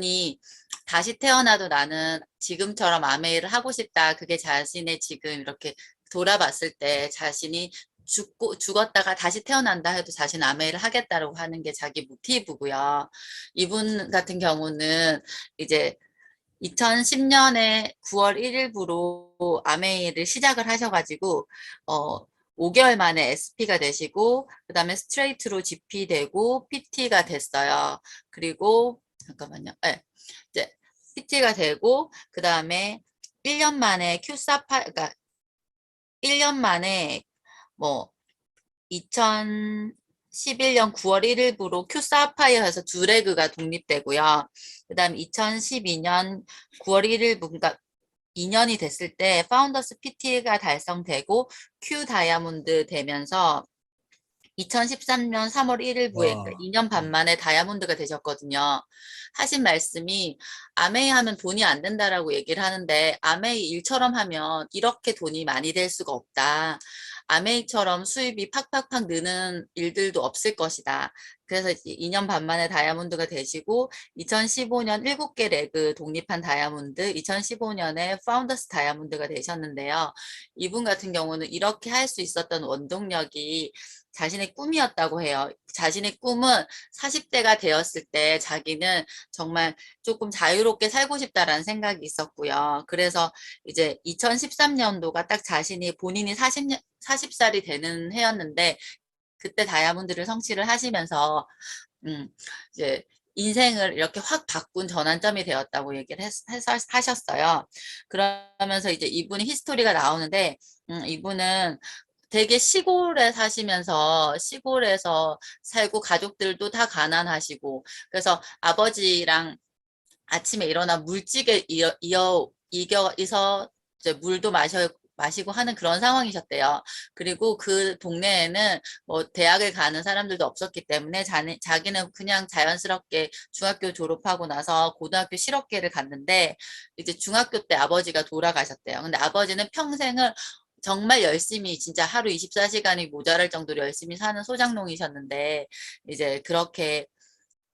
이분이 다시 태어나도 나는 지금처럼 아메이를 하고 싶다. 그게 자신의 지금 이렇게 돌아봤을 때 자신이 죽었다가 다시 태어난다 해도 자신 아메이를 하겠다라고 하는 게 자기 모티브고요. 이분 같은 경우는 이제 2010년에 9월 1일부로 아메이를 시작을 하셔가지고 5개월 만에 SP가 되시고 그 다음에 스트레이트로 GP 되고 PT가 됐어요. 그리고 잠깐만요. 네, 이제 PT가 되고 그 다음에 1년 만에 큐사파 그러니까 1년 만에 뭐 2011년 9월 1일부로 큐사파이어에서 두 레그가 독립되고요. 그 다음 2012년 9월 1일부 그러니까 2년이 됐을 때 파운더스 PT가 달성되고 큐 다이아몬드 되면서 2013년 3월 1일부에 그러니까 와, 2년 반 만에 다이아몬드가 되셨거든요. 하신 말씀이 아메이 하면 돈이 안 된다라고 얘기를 하는데 아메이 일처럼 하면 이렇게 돈이 많이 될 수가 없다. 아메이처럼 수입이 팍팍팍 느는 일들도 없을 것이다. 그래서 2년 반 만에 다이아몬드가 되시고 2015년 7개 레그 독립한 다이아몬드, 2015년에 파운더스 다이아몬드가 되셨는데요. 이분 같은 경우는 이렇게 할 수 있었던 원동력이 자신의 꿈이었다고 해요. 자신의 꿈은 40대가 되었을 때 자기는 정말 조금 자유롭게 살고 싶다라는 생각이 있었고요. 그래서 이제 2013년도가 딱 자신이 본인이 40살이 되는 해였는데 그때 다이아몬드를 성취를 하시면서 음, 이제 인생을 이렇게 확 바꾼 전환점이 되었다고 얘기를 하셨어요. 그러면서 이제 이분의 히스토리가 나오는데 이분은 되게 시골에 사시면서 시골에서 살고 가족들도 다 가난하시고 그래서 아버지랑 아침에 일어나 물찌개 이겨서 이제 물도 마시고 하는 그런 상황이셨대요. 그리고 그 동네에는 뭐 대학을 가는 사람들도 없었기 때문에 자기는 그냥 자연스럽게 중학교 졸업하고 나서 고등학교 실업계를 갔는데 이제 중학교 때 아버지가 돌아가셨대요. 근데 아버지는 평생을 정말 열심히 진짜 하루 24시간이 모자랄 정도로 열심히 사는 소장농이셨는데 이제 그렇게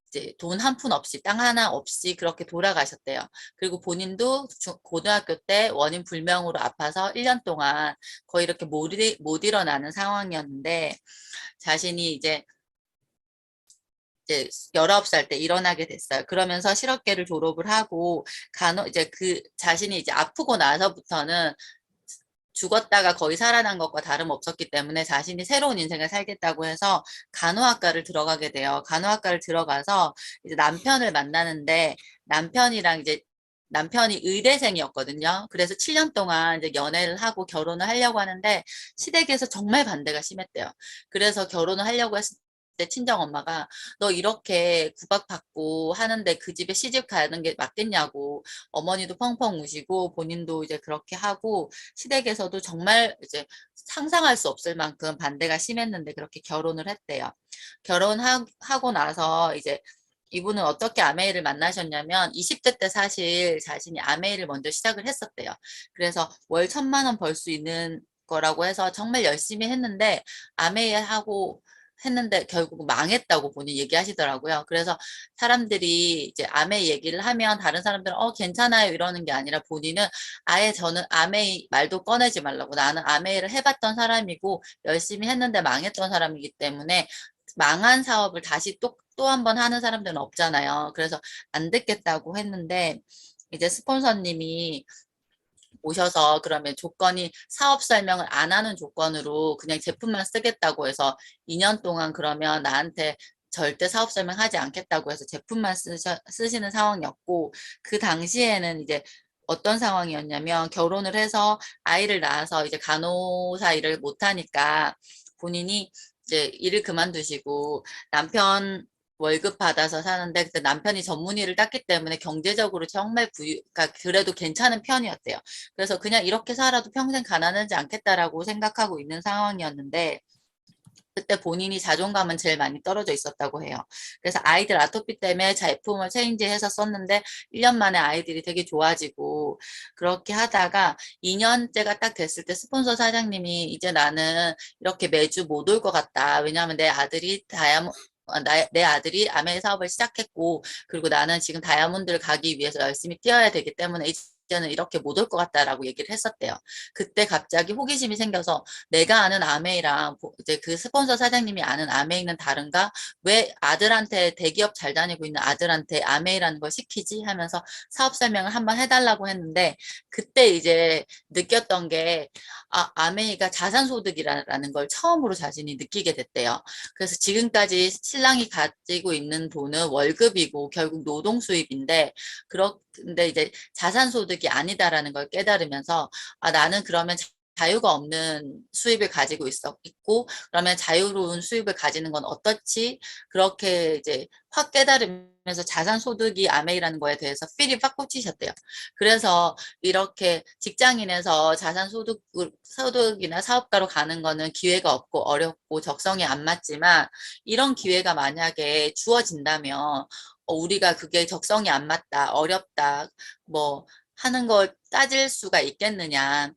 이제 돈 한 푼 없이 땅 하나 없이 그렇게 돌아가셨대요. 그리고 본인도 고등학교 때 원인 불명으로 아파서 1년 동안 거의 이렇게 못 일어나는 상황이었는데 자신이 이제 19살 때 일어나게 됐어요. 그러면서 실업계를 졸업을 하고 이제 그 자신이 이제 아프고 나서부터는 죽었다가 거의 살아난 것과 다름없었기 때문에 자신이 새로운 인생을 살겠다고 해서 간호학과를 들어가게 돼요. 간호학과를 들어가서 이제 남편을 만나는데 남편이랑 이제 남편이 의대생이었거든요. 그래서 7년 동안 이제 연애를 하고 결혼을 하려고 하는데 시댁에서 정말 반대가 심했대요. 그래서 결혼을 하려고 했을 때 친정엄마가 너 이렇게 구박받고 하는데 그 집에 시집 가는 게 맞겠냐고 어머니도 펑펑 우시고 본인도 이제 그렇게 하고 시댁에서도 정말 이제 상상할 수 없을 만큼 반대가 심했는데 그렇게 결혼을 했대요. 결혼하고 나서 이제 이분은 어떻게 아메이를 만나셨냐면 20대 때 사실 자신이 아메이를 먼저 시작을 했었대요. 그래서 월 1,000만 원 벌 수 있는 거라고 해서 정말 열심히 했는데 아메이 하고 했는데 결국 망했다고 본인이 얘기하시더라고요. 그래서 사람들이 이제 아메이 얘기를 하면 다른 사람들은 괜찮아요 이러는 게 아니라 본인은 아예 저는 아메이 말도 꺼내지 말라고 나는 아메이를 해봤던 사람이고 열심히 했는데 망했던 사람이기 때문에 망한 사업을 다시 또 한 번 하는 사람들은 없잖아요. 그래서 안 듣겠다고 했는데 이제 스폰서님이 오셔서 그러면 조건이 사업 설명을 안 하는 조건으로 그냥 제품만 쓰겠다고 해서 2년 동안 그러면 나한테 절대 사업 설명하지 않겠다고 해서 제품만 쓰시는 상황이었고 그 당시에는 이제 어떤 상황이었냐면 결혼을 해서 아이를 낳아서 이제 간호사 일을 못하니까 본인이 이제 일을 그만두시고 남편 월급 받아서 사는데 그때 남편이 전문의를 땄기 때문에 경제적으로 정말 그러니까 그래도 괜찮은 편이었대요. 그래서 그냥 이렇게 살아도 평생 가난하지 않겠다라고 생각하고 있는 상황이었는데 그때 본인이 자존감은 제일 많이 떨어져 있었다고 해요. 그래서 아이들 아토피 때문에 제품을 체인지해서 썼는데 1년 만에 아이들이 되게 좋아지고 그렇게 하다가 2년째가 딱 됐을 때 스폰서 사장님이 이제 나는 이렇게 매주 못 올 것 같다. 왜냐하면 내 아들이 내 아들이 아메이 사업을 시작했고, 그리고 나는 지금 다이아몬드를 가기 위해서 열심히 뛰어야 되기 때문에 이제는 이렇게 못 올 것 같다라고 얘기를 했었대요. 그때 갑자기 호기심이 생겨서 내가 아는 아메이랑 이제 그 스폰서 사장님이 아는 아메이는 다른가? 왜 아들한테 대기업 잘 다니고 있는 아들한테 아메이라는 걸 시키지? 하면서 사업 설명을 한번 해달라고 했는데 그때 이제 느꼈던 게 아메이가 자산소득이라는 걸 처음으로 자신이 느끼게 됐대요. 그래서 지금까지 신랑이 가지고 있는 돈은 월급이고 결국 노동 수입인데 그런데 이제 자산소득이 아니다라는 걸 깨달으면서 나는 그러면 자유가 없는 수입을 가지고 있고 그러면 자유로운 수입을 가지는 건 어떻지? 그렇게 이제 확 깨달으면서 자산소득이 아메이라는 거에 대해서 필이 확 꽂히셨대요. 그래서 이렇게 직장인에서 소득이나 사업가로 가는 거는 기회가 없고 어렵고 적성에 안 맞지만 이런 기회가 만약에 주어진다면 우리가 그게 적성이 안 맞다, 어렵다, 뭐 하는 걸 따질 수가 있겠느냐.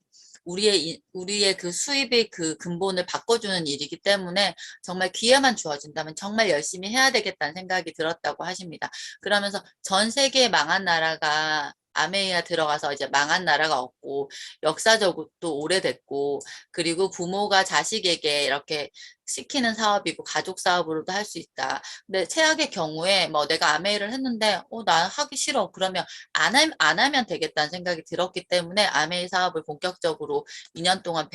우리의 그 수입의 그 근본을 바꿔주는 일이기 때문에 정말 기회만 주어진다면 정말 열심히 해야 되겠다는 생각이 들었다고 하십니다. 그러면서 전 세계 망한 나라가 아메이아 들어가서 이제 망한 나라가 없고 역사적으로 또 오래됐고 그리고 부모가 자식에게 이렇게 시키는 사업이고 가족 사업으로도 할 수 있다. 근데 최악의 경우에 뭐 내가 아메이를 했는데 나 하기 싫어. 그러면 안 하면 되겠다는 생각이 들었기 때문에 아메이 사업을 본격적으로 2년 동안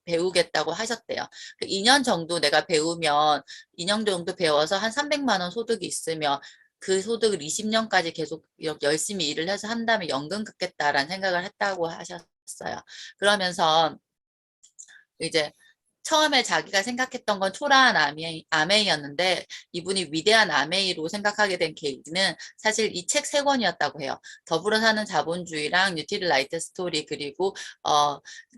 배우겠다고 하셨대요. 2년 정도 내가 배우면 2년 정도 배워서 한 300만 원 소득이 있으면 그 소득을 20년까지 계속 이렇게 열심히 일을 해서 한 다음에 연금 긋겠다라는 생각을 했다고 하셨어요. 그러면서 이제 처음에 자기가 생각했던 건 초라한 아메이였는데 이분이 위대한 아메이로 생각하게 된 계기는 사실 이 책 세 권이었다고 해요. 더불어 사는 자본주의랑 뉴트릴라이트 스토리 그리고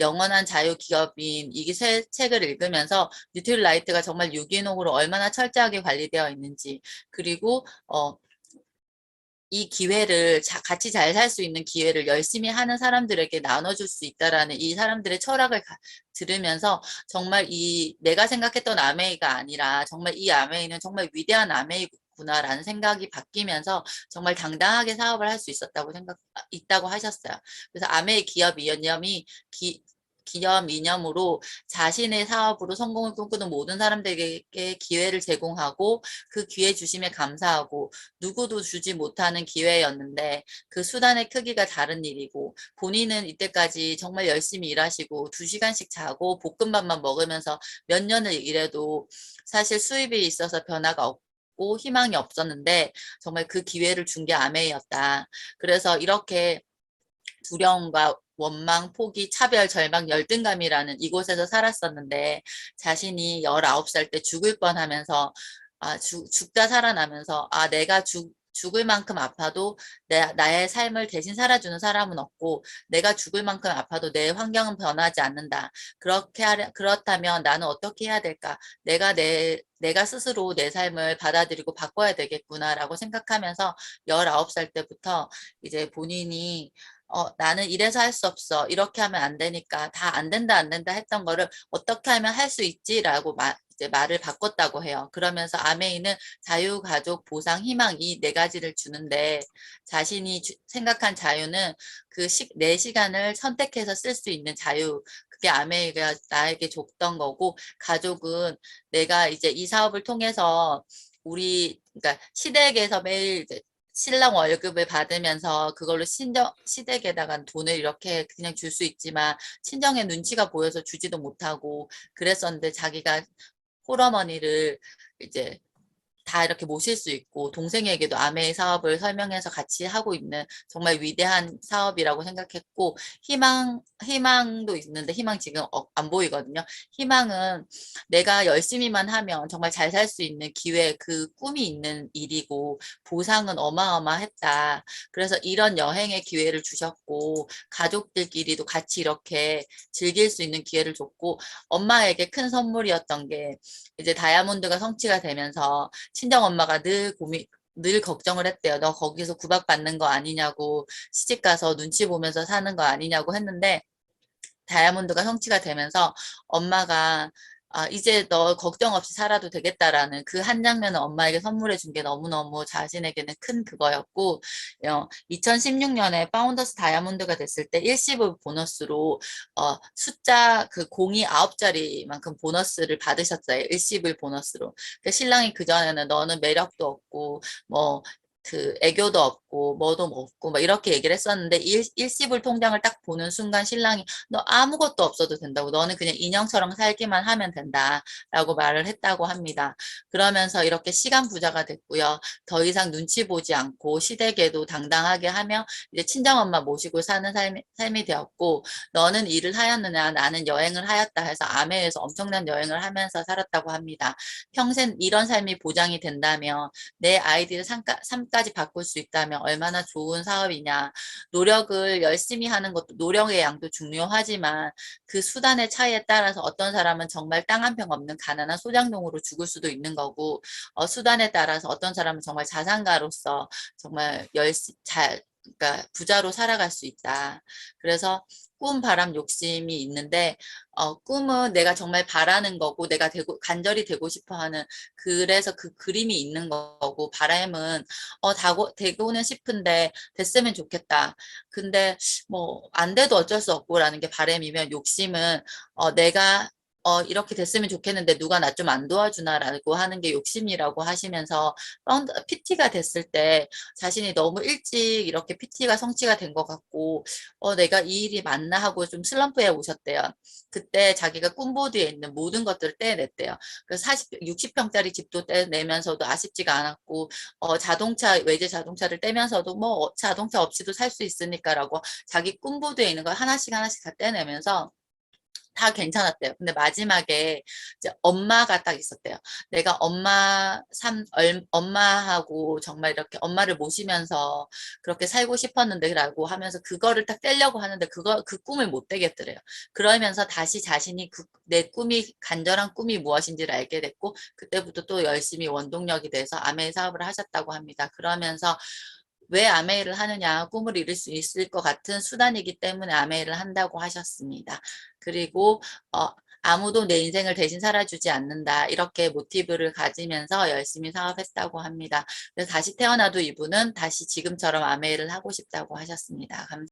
영원한 자유 기업인 이 세 책을 읽으면서 뉴트릴라이트가 정말 유기농으로 얼마나 철저하게 관리되어 있는지 그리고 이 기회를 같이 잘 살 수 있는 기회를 열심히 하는 사람들에게 나눠줄 수 있다라는 이 사람들의 철학을 들으면서 정말 내가 생각했던 아메이가 아니라 정말 이 아메이는 정말 위대한 아메이구나라는 생각이 바뀌면서 정말 당당하게 사업을 할 수 있다고 하셨어요. 그래서 아메이 기업 이념이 기업 이념으로 자신의 사업으로 성공을 꿈꾸는 모든 사람들에게 기회를 제공하고 그 기회 주심에 감사하고 누구도 주지 못하는 기회였는데 그 수단의 크기가 다른 일이고 본인은 이때까지 정말 열심히 일하시고 2시간씩 자고 볶음밥만 먹으면서 몇 년을 일해도 사실 수입이 있어서 변화가 없고 희망이 없었는데 정말 그 기회를 준 게 아메이였다. 그래서 이렇게 두려움과 원망, 포기, 차별, 절망, 열등감이라는 이곳에서 살았었는데 자신이 19살 때 죽을 뻔하면서 죽다 살아나면서 내가 죽을 만큼 아파도 나의 삶을 대신 살아주는 사람은 없고 내가 죽을 만큼 아파도 내 환경은 변하지 않는다. 그렇다면 나는 어떻게 해야 될까? 내가 스스로 내 삶을 받아들이고 바꿔야 되겠구나라고 생각하면서 19살 때부터 이제 본인이 나는 이래서 할 수 없어. 이렇게 하면 안 되니까 다 안 된다, 안 된다 했던 거를 어떻게 하면 할 수 있지라고 이제 말을 바꿨다고 해요. 그러면서 아메이는 자유, 가족, 보상, 희망 이 네 가지를 주는데 자신이 생각한 자유는 내 시간을 선택해서 쓸 수 있는 자유. 그게 아메이가 나에게 줬던 거고 가족은 내가 이제 이 사업을 통해서 그러니까 시댁에서 매일 이제 신랑 월급을 받으면서 그걸로 시댁에다가 돈을 이렇게 그냥 줄 수 있지만 친정의 눈치가 보여서 주지도 못하고 그랬었는데 자기가 홀어머니를 이제 다 이렇게 모실 수 있고 동생에게도 아메이 사업을 설명해서 같이 하고 있는 정말 위대한 사업이라고 생각했고 희망도 있는데 희망 지금 안 보이거든요. 희망은 내가 열심히만 하면 정말 잘 살 수 있는 기회 그 꿈이 있는 일이고 보상은 어마어마했다. 그래서 이런 여행의 기회를 주셨고 가족들끼리도 같이 이렇게 즐길 수 있는 기회를 줬고 엄마에게 큰 선물이었던 게 이제 다이아몬드가 성취가 되면서 친정엄마가 늘 걱정을 했대요. 너 거기서 구박받는 거 아니냐고 시집가서 눈치 보면서 사는 거 아니냐고 했는데 다이아몬드가 성취가 되면서 엄마가 이제 너 걱정 없이 살아도 되겠다라는 그 한 장면을 엄마에게 선물해 준 게 너무너무 자신에게는 큰 그거였고, 2016년에 파운더스 다이아몬드가 됐을 때 일시불 보너스로, 숫자 그 공이 9자리만큼 보너스를 받으셨어요. 일시불 보너스로. 그 신랑이 그전에는 너는 매력도 없고, 뭐, 그 애교도 없고 뭐도 없고 막 이렇게 얘기를 했었는데 일시불 통장을 딱 보는 순간 신랑이 너 아무것도 없어도 된다고 너는 그냥 인형처럼 살기만 하면 된다라고 말을 했다고 합니다. 그러면서 이렇게 시간 부자가 됐고요. 더 이상 눈치 보지 않고 시댁에도 당당하게 하며 이제 친정엄마 모시고 사는 삶이 되었고 너는 일을 하였느냐 나는 여행을 하였다 해서 아메에서 엄청난 여행을 하면서 살았다고 합니다. 평생 이런 삶이 보장이 된다면 내 아이들의 삶까지 바꿀 수 있다면 얼마나 좋은 사업이냐. 노력을 열심히 하는 것도 노력의 양도 중요하지만 그 수단의 차이에 따라서 어떤 사람은 정말 땅 한 평 없는 가난한 소장농으로 죽을 수도 있는 거고 수단에 따라서 어떤 사람은 정말 자산가로서 정말 그러니까 부자로 살아갈 수 있다. 그래서 꿈, 바람, 욕심이 있는데 꿈은 내가 정말 바라는 거고 내가 간절히 되고 싶어 하는 그래서 그 그림이 있는 거고 바람은 되고는 싶은데 됐으면 좋겠다. 근데 뭐 안 돼도 어쩔 수 없고라는 게 바람이면 욕심은 내가 이렇게 됐으면 좋겠는데 누가 나 좀 안 도와주나라고 하는 게 욕심이라고 하시면서 PT가 됐을 때 자신이 너무 일찍 이렇게 PT가 성취가 된 것 같고 내가 이 일이 맞나 하고 좀 슬럼프에 오셨대요. 그때 자기가 꿈보드에 있는 모든 것들을 떼냈대요. 그래서 60평짜리 집도 떼내면서도 아쉽지가 않았고 외제 자동차를 떼면서도 뭐 자동차 없이도 살 수 있으니까라고 자기 꿈보드에 있는 걸 하나씩 하나씩 다 떼내면서 다 괜찮았대요. 근데 마지막에 이제 엄마가 딱 있었대요. 내가 엄마하고 정말 이렇게 엄마를 모시면서 그렇게 살고 싶었는데라고 하면서 그거를 딱 떼려고 하는데 그 꿈을 못 떼겠더래요. 그러면서 다시 자신이 내 간절한 꿈이 무엇인지를 알게 됐고 그때부터 또 열심히 원동력이 돼서 아메이 사업을 하셨다고 합니다. 그러면서 왜 아메이를 하느냐, 꿈을 이룰 수 있을 것 같은 수단이기 때문에 아메이를 한다고 하셨습니다. 그리고 아무도 내 인생을 대신 살아주지 않는다. 이렇게 모티브를 가지면서 열심히 사업했다고 합니다. 그래서 다시 태어나도 이분은 다시 지금처럼 아메이를 하고 싶다고 하셨습니다. 감사합니다.